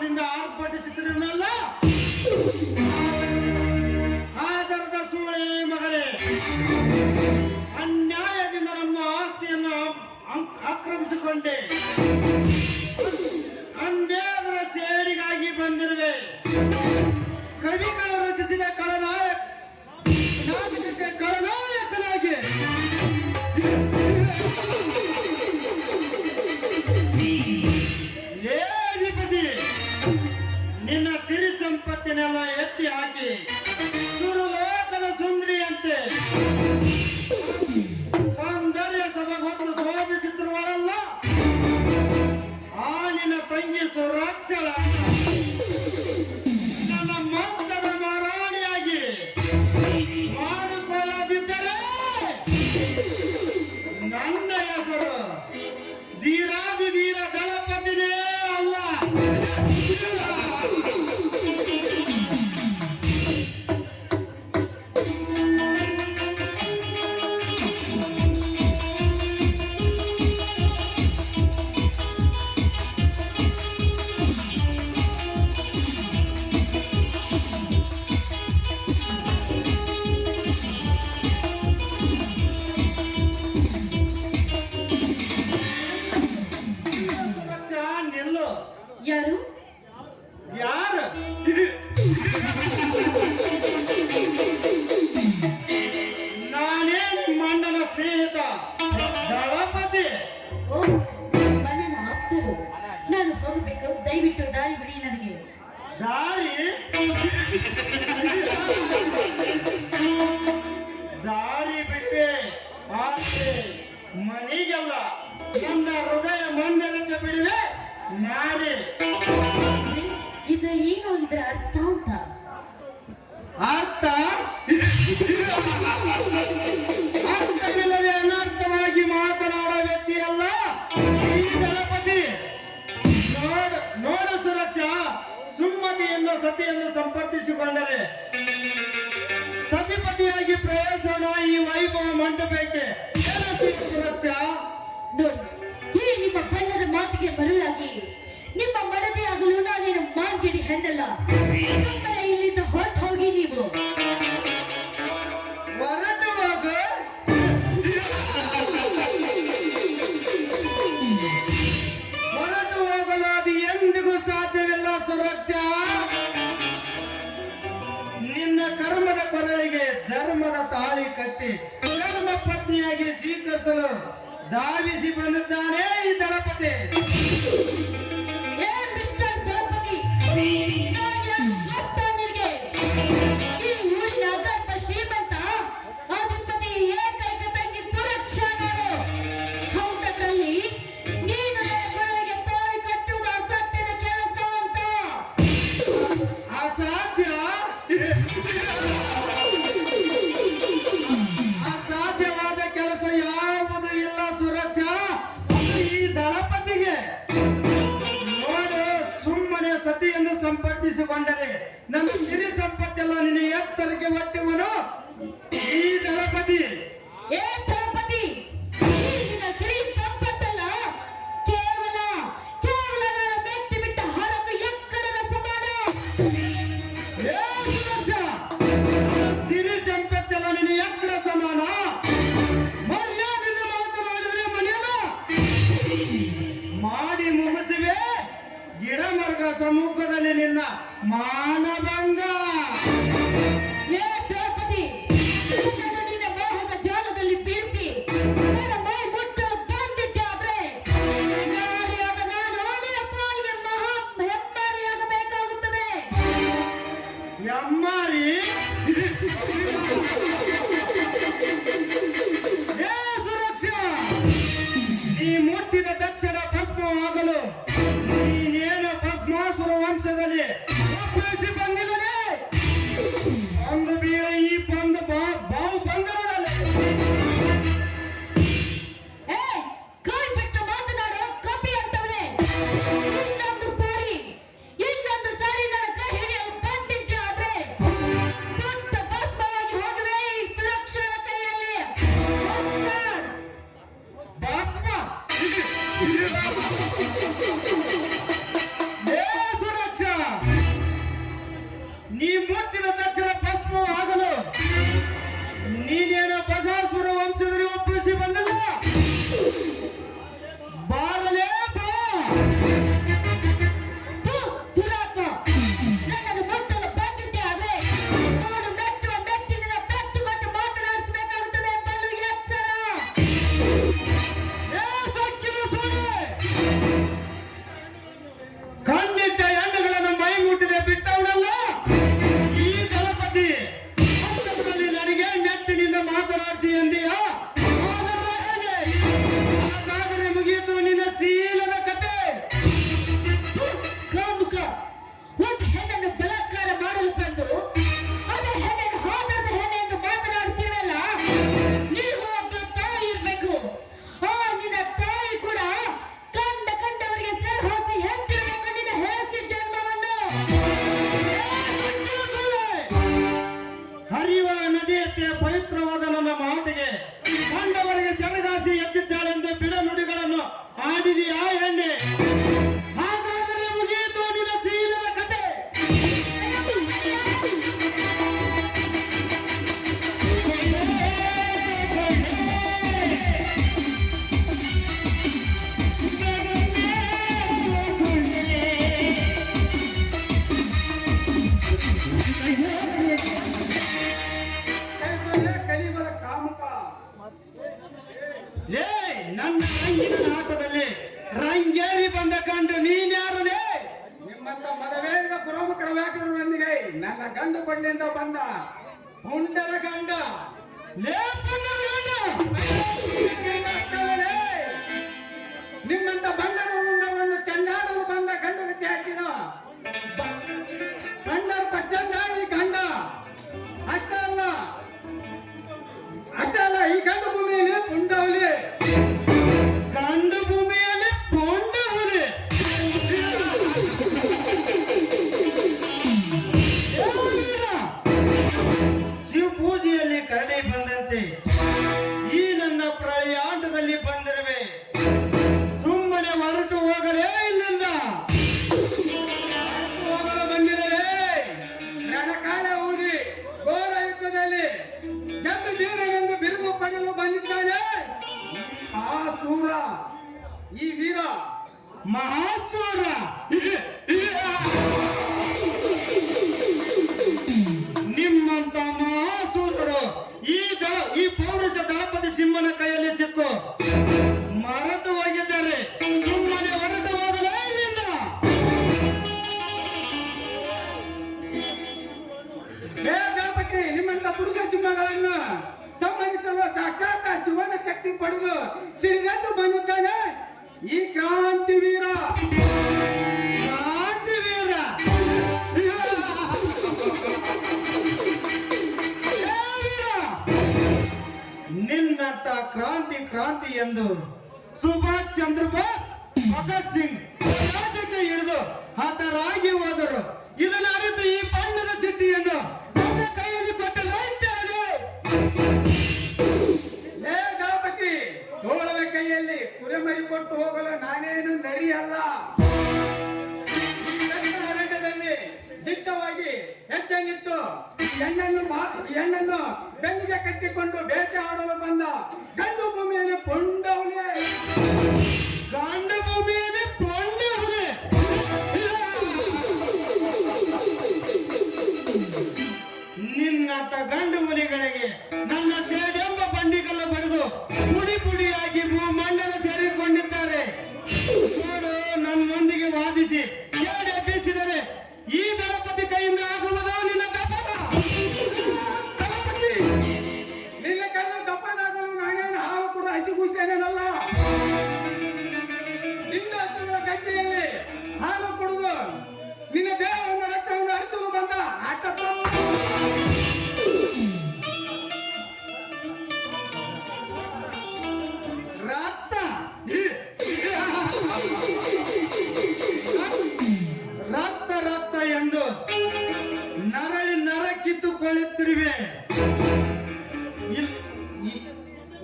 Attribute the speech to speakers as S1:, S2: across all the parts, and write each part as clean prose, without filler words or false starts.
S1: ಆದರದಿಂದ ಆರ್ಭಟಿಸುತ್ತಿರಲಿಲ್ಲ. ಆದರದ ಸೂಳೆ ಮಗನೇ, ಅನ್ಯಾಯದಿಂದ ನಮ್ಮ ಆಸ್ತಿಯನ್ನು ಆಕ್ರಮಿಸಿಕೊಂಡೆ. ಅಂದೇ ಅದರ ಸೇರಿಗಾಗಿ ಬಂದಿರುವೆ. ಕವಿಗಳು ರಚಿಸಿದ ನಾಟಕಕ್ಕೆ ಖಳನಾಯಕನಾಗಿ ಅಧಿಪತಿ ನಿನ್ನ ಸಿರಿ ಸಂಪತ್ತಿನೆಲ್ಲ ಎತ್ತಿ ಹಾಕಿ ಸುರಲೋಕದ ಸುಂದರಿಯಂತೆ ಸೌಂದರ್ಯ ಸಭೆಗೊತ್ತು ಶೋಭಿಸುತ್ತಿರುವಳಲ್ಲ ಆ ನಿನ್ನ ತಂಗಿ ಸುರಕ್ಷಳ ನನ್ನ ಮಂಚದ ಮಹಾರಾಣಿಯಾಗಿ ಮಾಡಿಕೊಳ್ಳದಿದ್ದರೆ ನನ್ನ ಹೆಸರು ಧೀರಾಧಿಧೀರ ದಳಪತಿನೇ ಅಲ್ಲ.
S2: ಯಾರು
S1: ಯಾರು ನಾನೇ ನಿಮ್ಮ ಅಣ್ಣನ ಸ್ನೇಹಿತ ದಳಪತಿ.
S2: ಓ, ಅಣ್ಣನ ಆಪ್ತರು. ನಾನು ಹೋಗಬೇಕು, ದಯವಿಟ್ಟು ದಾರಿ ಬಿಡಿ ನನಗೆ.
S1: ದಾರಿ ದಾರಿ ಬಿಟ್ಟೆ ಆದ್ರೆ ಮನೆಗೆಲ್ಲ ನನ್ನ ಹೃದಯ ಮಂದಿರಕ್ಕೆ ಬಿಡುವೆ ನಾನೇ.
S2: ಇದು ಏನು ಇದರ ಅರ್ಥ ಅಂತ?
S1: ಅರ್ಥ ಅರ್ಥವಿಲ್ಲದೆ ಅನರ್ಥವಾಗಿ ಮಾತನಾಡೋ ವ್ಯಕ್ತಿಯಲ್ಲ ಈ ದಳಪತಿ. ನೋಡ ಸುರಕ್ಷಾ, ಸುಮ್ಮತಿಯಿಂದ ಸತಿಯನ್ನು ಸಂಪರ್ಕಿಸಿಕೊಂಡರೆ ಸತಿಪತಿಯಾಗಿ ಪ್ರವೇಶೋಣ ಈ ವೈಭವ ಮಂಟಪಕ್ಕೆ. ಸುರಕ್ಷಾ
S2: ನೋಡಿ, ಈ ನಿಮ್ಮ ಬಣ್ಣದ ಮಾತಿಗೆ ಮರುಳಾಗಿ ನಿಮ್ಮ ಮನದೇ ಆಗಲು ನಾನೇನು ಮಾರ್ಗಿರಿ ಹೆಣ್ಣಲ್ಲ. ಸುಮ್ಮನೆ ಇಲ್ಲಿಂದ ಹೊರಟು ಹೋಗಿ ನೀವು.
S1: ಹೊರಟು ಹೋಗು. ಹೊರಟು ಹೋಗಲು ಅದು ಎಂದಿಗೂ ಸಾಧ್ಯವಿಲ್ಲ ಸುರಕ್ಷಾ. ನಿನ್ನ ಕರ್ಮದ ಕೊರಳಿಗೆ ಧರ್ಮದ ತಾಳಿ ಕಟ್ಟಿ ಧರ್ಮ ಪತ್ನಿಯಾಗಿ ಸ್ವೀಕರಿಸಲು ಧಾವಿಸಿ ಬಂದಿದ್ದಾನೆ ಈ ದಳಪತಿ.
S2: ಏ ಮಿಸ್ಟರ್ ದಳಪತಿ, ನಾನು ಯಾರು ಗೊತ್ತಾ ನಿನಗೆ? ಈ ಊರಿನ ಗರ್ಭ ಶ್ರೀಮಂತ ಅಧಿಪತಿ ಏಕೈಕ ತಂಗಿ ಸುರಕ್ಷಾ ನಾನು. ಅಂಥದ್ರಲ್ಲಿ ನೀನು ನನ್ನ ಕೊರಳಿಗೆ ತಾಳಿ ಕಟ್ಟುವುದು ಅಸಾಧ್ಯದ ಕೆಲಸ ಅಂತ.
S1: ಅಸಾಧ್ಯ ಅಸಾಧ್ಯವಾದ ಕೆಲಸ ಯಾವುದು ಇಲ್ಲ ಸುರಕ್ಷಾ. ಅದು ಈ ದಳಪತಿಗೆ ಇಷ್ಟೇ ಪವಿತ್ರವಾದ ನನ್ನ ಮಾತಿಗೆ ಕಂಡವರಿಗೆ ಸೆಣಗಾಸಿ ಎದ್ದಿದ್ದಾಳೆಂದು ಬಿಡ ನುಡಿಗಳನ್ನು ಆಡಿದೆಯಾ ಹೆಣ್ಣೆ? ಹಾಗಾದರೆ ಮುಗಿಯಿತು ನಿನ್ನ ಜೀವನದ ಕತೆ.
S3: ಕಲಿಗಳ ಕಾಮುಕ
S1: ಲೇ, ನನ್ನ ರಂಗಿನ ಆಟದಲ್ಲಿ ರಂಗೇರಿ ಬಂದ ಕಂಡು ನೀನ್ಯಾರನೇ?
S3: ನಿಮ್ಮಂತ ಮದವೇರಿದ ಪ್ರಮುಖರ ವ್ಯಾಕರಣದೊಂದಿಗೆ ನನ್ನ ಗಂಡು ಕೊಡ್ಲಿಂದ ಬಂದ ಹುಂಡರ ಗಂಡ.
S1: ಲೇ, ಪುಣ್ಯದ ಗಂಡ!
S3: ನಿಮ್ಮಂತ ಬಂಡರ ವೃಂದವನ್ನು ಚಂಡಾಡಲು ಬಂದ ಗಂಡನ ಚಾಕಿದ ಗಂಡರ ಪ್ರಚಂಡ ಈ ಗಂಡ. ಅಷ್ಟೇ ಅಲ್ಲ ಈ ಗಂಡು ಭೂಮಿಯಲ್ಲಿ ಪುಂಡವಲಿ.
S1: ಗಂಡು ಭೂಮಿಯಲ್ಲಿ ಪೊಂಡ ಹುಲಿ. ಶಿವ ಪೂಜೆಯಲ್ಲಿ ಕರಡಿ ಬಂದಂತೆ ಈ ನನ್ನ ಪ್ರಯಾಣದಲ್ಲಿ ಬಂದಿರುವೆ. ಸುಮ್ಮನೆ ಹೊರಟು ಹೋಗಲೇ ಇಲ್ಲಿಂದ.
S3: ಹೋಗಲು ಬಂದಿರಲೇ ರಣಕಾಳ ಊರಿ ಘೋರ ಯುದ್ಧದಲ್ಲಿ ಗೆದ್ದು ಧೀರನೆಂದು ಬಿರುದು ಪಡೆಯಲು ಬಂದಿದ್ದಾನೆ ಆ ಸೂರ, ಈ ವೀರ
S1: ಮಹಾಸೂರ. ನಿಮ್ಮಂತ ಮಹಾಸೂರರು ಈ ಪೌರುಷ ದಳಪತಿ ಸಿಂಹನ ಕೈಯಲ್ಲಿ ಸಿಕ್ಕು ಮರೆತು ಹೋಗಿದ್ದಾರೆ. ಸುಮ್ಮನೆ ಹೊರಟು ಹೋಗಲೇ ಇಲ್ಲಿಂದ.
S3: ಗಣಪತಿ ನಿಮ್ಮಂತ ಪುರುಷ ಸಿಂಹಗಳನ್ನು ಸಂಹರಿಸಲು ಸಾಕ್ಷಾತ್ ಶಿವನ ಶಕ್ತಿ ಪಡೆದು ಸಿಡಿದೆದ್ದು ಬಂದಿದ್ದಾನೆ ಈ ಕ್ರಾಂತಿವೀರ.
S1: ಕ್ರಾಂತಿವೀರ. ನಿನ್ನಂತ ಕ್ರಾಂತಿ ಎಂದು ಸುಭಾಷ್ ಚಂದ್ರ ಬೋಸ್, ಭಗತ್ ಸಿಂಗ್ ಹೋರಾಟಕ್ಕೆ ಇಳಿದು ಹತರಾಗಿ ಹೋದರು. ಇದನ್ನು ಅರಿತು ಈ ಬಣ್ಣದ ಚಿಟ್ಟಿಯನ್ನು ನನ್ನ ಕೈಯಲ್ಲಿ ಕೊಟ್ಟಲಾಯಿತೇನೆ.
S3: ಲೇ ಗಣಪತಿ, ತೋಳದ ಕೈಯಲ್ಲಿ ಕುರೆಮರಿ ಕೊಟ್ಟು ಹೋಗಲು ನಾನೇನು ನರಿ ಅಲ್ಲ. ಈ ದಕ್ಷಿಣ ಅರಣ್ಯದಲ್ಲಿ ದಿಟ್ಟವಾಗಿ ಹೆಜ್ಜೆನಿಟ್ಟು ಹೆಣ್ಣನ್ನು ಬೆನ್ನಿಗೆ ಕಟ್ಟಿಕೊಂಡು ಬೇಟೆ ಆಡಲು ಬಂದ ಗಂಡು ಭೂಮಿಯಲ್ಲಿ ಪುಂಡವನೇ.
S1: ಗಂಡು ಭೂಮಿಯಲ್ಲಿ ಪೊಂಡ ಹುಲಿ. ನಿನ್ನಂತ ಗಂಡು ಹುಲಿಗಳಿಗೆ ನನ್ನ ಸೇಡೆಂಬ ಬಂಡಿಗಲ್ಲ ಬಡಿದು ಪುಡಿ ಪುಡಿಯಾಗಿ ಭೂಮಂಡಲ ಸೇರಿಕೊಂಡಿದ್ದಾರೆ. ನೋಡು, ನನ್ನೊಂದಿಗೆ ವಾದಿಸಿ ಸೇಡೆ ಬೀಸಿದರೆ ಈ ದಳಪತಿ ಕೈಯಿಂದ ಆಗುವುದು ನಿನ್ನ ದಪನ.
S3: ಗಣಪತಿ, ನಿನ್ನ ಕೈಯಲ್ಲಿ ದಪ್ಪನಾಗಲು ನಾನೇನು ಹಾಲು ಕೂಡ ಹಸಿಗೂಸೇನಲ್ಲ. ನಿನ್ನ ಹಸುವಿನ ಗಟ್ಟಿಯಲ್ಲಿ ಹಾಲು ಕೊಡುವುದು ನಿನ್ನ ದೇಹವನ್ನು ರಕ್ತವನ್ನು ಹರಿಸಲು ಬಂದ ಆಟ.
S1: ರಕ್ತ ರಕ್ತ ರಕ್ತ ಎಂದು ನರ ಕಿತ್ತುಕೊಳ್ಳುತ್ತಿರುವೆ.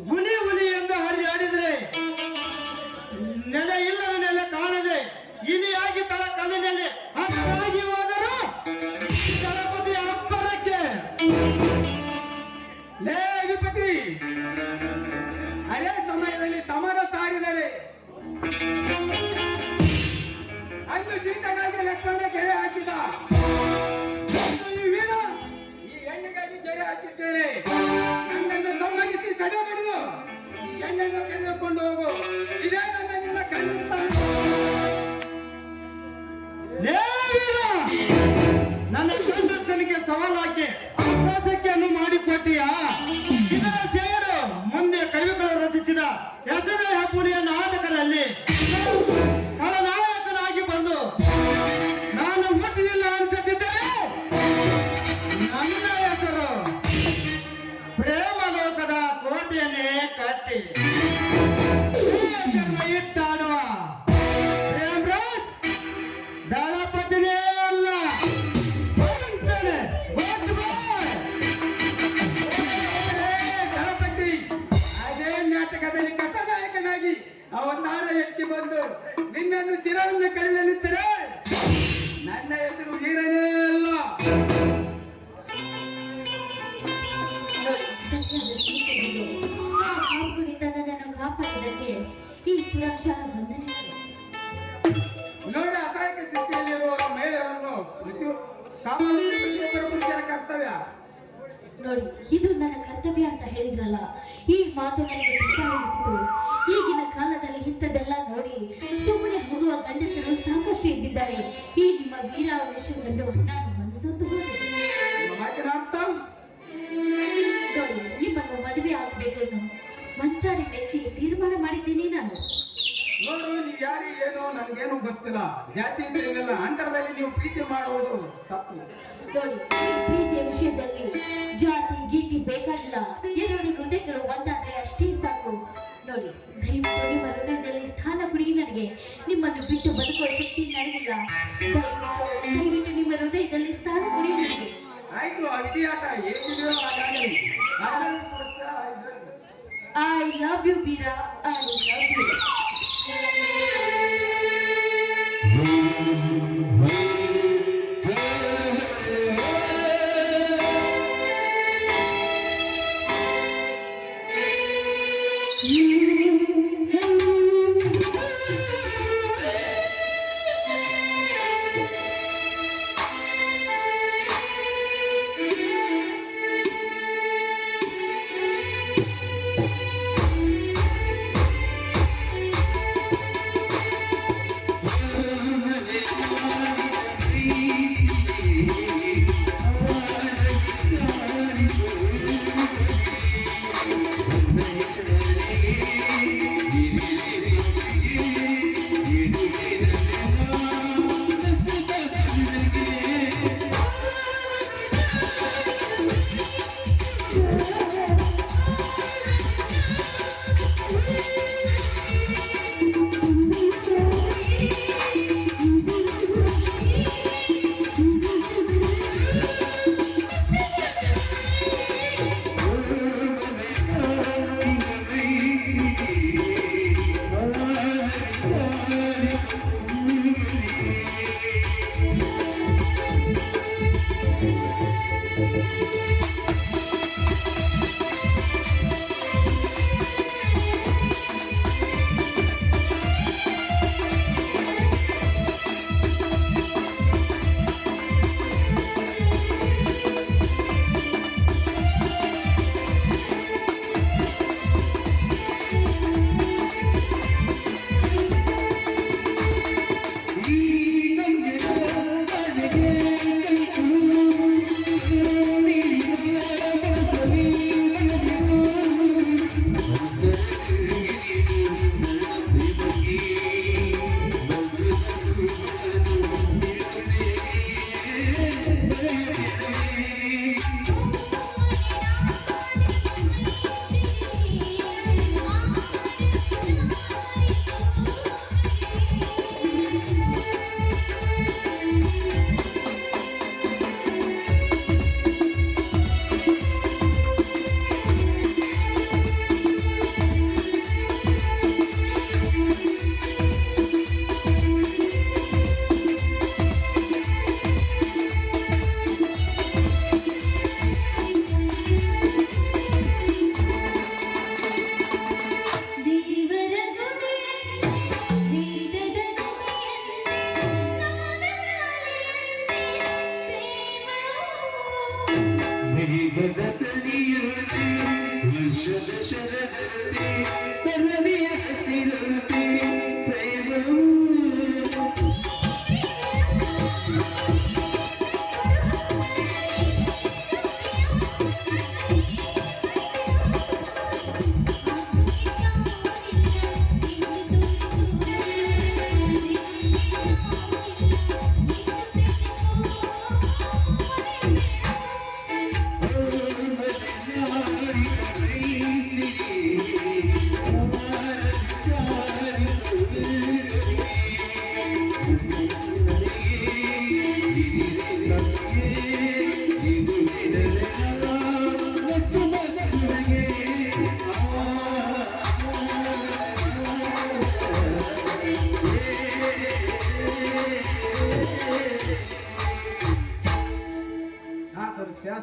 S1: ಹುಲಿ ಎಂದು ಹರಿಯಾಡಿದರೆ ನೆಲೆ ಇಲ್ಲದ ನೆಲೆ ಕಾಣದೆ ಇಲಿಯಾಗಿ ತಳ ಕಲ್ಲಿನಲ್ಲಿ ಹತರಾಗಿ ಹೋದರು ದಳಪತಿ ಅಬ್ಬರಕ್ಕೆ.
S3: ಲೇ ಅಧಿಪತಿ, ಅದೇ ಸಮಯದಲ್ಲಿ ಸಮರ ಸಾರಿದರೆ ಅಂದು ಸೀತೆಗಾಗಿ ಲಕ್ಷ್ಮಣ ಗೆರೆ ಹಾಕಿದ. ಇಂದು ಈ ವೀರ ಈ ಹೆಣ್ಣಿಗಾಗಿ ಗೆರೆ ಹಾಕಿದ್ದೇನೆ. ನನ್ನನ್ನು ಸಂಹರಿಸಿ ಸದೆ ಬಡಿದು ಈ ಹೆಣ್ಣನ್ನು ಕರೆದುಕೊಂಡು ಹೋಗು. ಇದೇ ನಿನ್ನ ಖಂಡಿಸ್ತಾನೆ.
S1: ಲೇ ವೀರ, ನನ್ನ ಗಂಡಸನಿಗೆ ಸವಾಲಾಗಿ ಅವಕಾಶಕ್ಕೆ ಮಾಡಿಕೊಟ್ಟಿಯಾ? ಇದರ ಸೇರು ಮುಂದೆ ಕವಿಗಳು ರಚಿಸಿದ ಹೆಸರೇ ಹೆಬ್ಬುಲಿಯ ನಾಟಕದಲ್ಲಿ ಖಳನಾಯಕನಾಗಿ ಬಂದು ನಾನು ಹುಟ್ಟಿದಿಲ್ಲ ಅನ್ಸುತ್ತಿದ್ದರೆ ನನ್ನ ಹೆಸರು ಪ್ರೇಮಲೋಕದ ಕೋಟೆಯನ್ನೇ ಕಟ್ಟಿ ಹೆಸರನ್ನು ಇಟ್ಟಾಡುವ ಪ್ರೇಮ್ರಾಜ್ ದಳಪತಿನೇ ಅಲ್ಲ. ಹೊರಡ್ತೇನೆ. Good boy.
S2: ಅಸಹ್ಯದ ಸ್ಥಿತಿಯನ್ನು ಆ ಹಾವುಗಳಿಂದ ನನ್ನನ್ನು ಕಾಪಾಡಿದ್ದಕ್ಕೆ ಈ ಸುರಕ್ಷಾ ಬಂಧನಗಳು.
S3: ನೋಡಿ, ಅಸಹಾಯಕ ಸ್ಥಿತಿಯಲ್ಲಿರುವ ಮಹಿಳೆಯರನ್ನು ಕಾಪಾಡುವುದು ಪ್ರತಿಯೊಬ್ಬರ ಪುರುಷರ ಕರ್ತವ್ಯ.
S2: ನೋಡಿ, ಇದು ನನ್ನ ಕರ್ತವ್ಯ ಅಂತ ಹೇಳಿದ್ರಲ್ಲ, ಈ ಮಾತು ನನಗೆ ತುಂಬಾ ಅನಿಸಿತು. ಈಗಿನ ಕಾಲದಲ್ಲಿ ಇಂಥದ್ದೆಲ್ಲ ನೋಡಿ ಸುಮ್ಮನೆ ಹೋಗುವ ಗಂಡಸರು ಸಾಕಷ್ಟು ಇದ್ದಿದ್ದಾರೆ. ಈ ನಿಮ್ಮ ವೀರಾವೇಶ ಕಂಡು ನಾನು ಮನಸ್ಸತ್ತು ಹೋದೆ.
S3: ನಿಮ್ಮ ಮಾತಿನ ಅರ್ಥ?
S2: ನೋಡಿ, ನಿಮ್ಮನ್ನು ಮದುವೆ ಆಗಬೇಕೆಂದು ಮನ್ಸಾರಿ ಮೆಚ್ಚಿ ತೀರ್ಮಾನ ಮಾಡಿದ್ದೀನಿ ನಾನು.
S3: ನೋಡು, ನೀವು ಯಾರಿಗೆ ಏನೋ ನನಗೇನು ಗೊತ್ತಿಲ್ಲ. ಜಾತಿ ತಿಳಿದಿಲ್ಲ, ಅಂತರದಲ್ಲಿ ನೀವು ಪ್ರೀತಿ ಮಾಡುವುದು ತಪ್ಪು.
S2: ನೋಡಿ, ಪ್ರೀತಿಯ ವಿಷಯದಲ್ಲಿ ಜಾತಿ ಗೀತಿ ಬೇಕಾಗಿಲ್ಲ. ಎಲ್ಲರ ಹೃದಯಗಳು ಒಂದಾದ್ರೆ ಅಷ್ಟೇ ಸಾಕು. ನೋಡಿ, ದಯವಿಟ್ಟು ನಿಮ್ಮ ಹೃದಯದಲ್ಲಿ ಸ್ಥಾನ ಕೊಡಿ. ನನಗೆ ನಿಮ್ಮನ್ನು ಬಿಟ್ಟು ಬದುಕುವ ಶಕ್ತಿ ನನಗಿಲ್ಲ. ದಯವಿಟ್ಟು ನಿಮ್ಮ ಹೃದಯದಲ್ಲಿ ಸ್ಥಾನ ಕೊಡಿ ನನಗೆ.
S3: ಆಯ್ತು, ಆ ವಿಧಿಯಾಟ ಹೇಗಿದೆಯೋ ಹಾಗಾಗಲಿ. ಆದರೂ ಸುರಕ್ಷಾ ಇದ್ರಲ್ಲಿ.
S2: I love you Veera, I love you.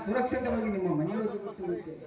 S3: ಸುರಕ್ಷಿತವಾಗಿ ನಿಮ್ಮ ಮನೆಯವರಿಗೆ ಬಿಟ್ಟು ಹೋಗ್ತೇನೆ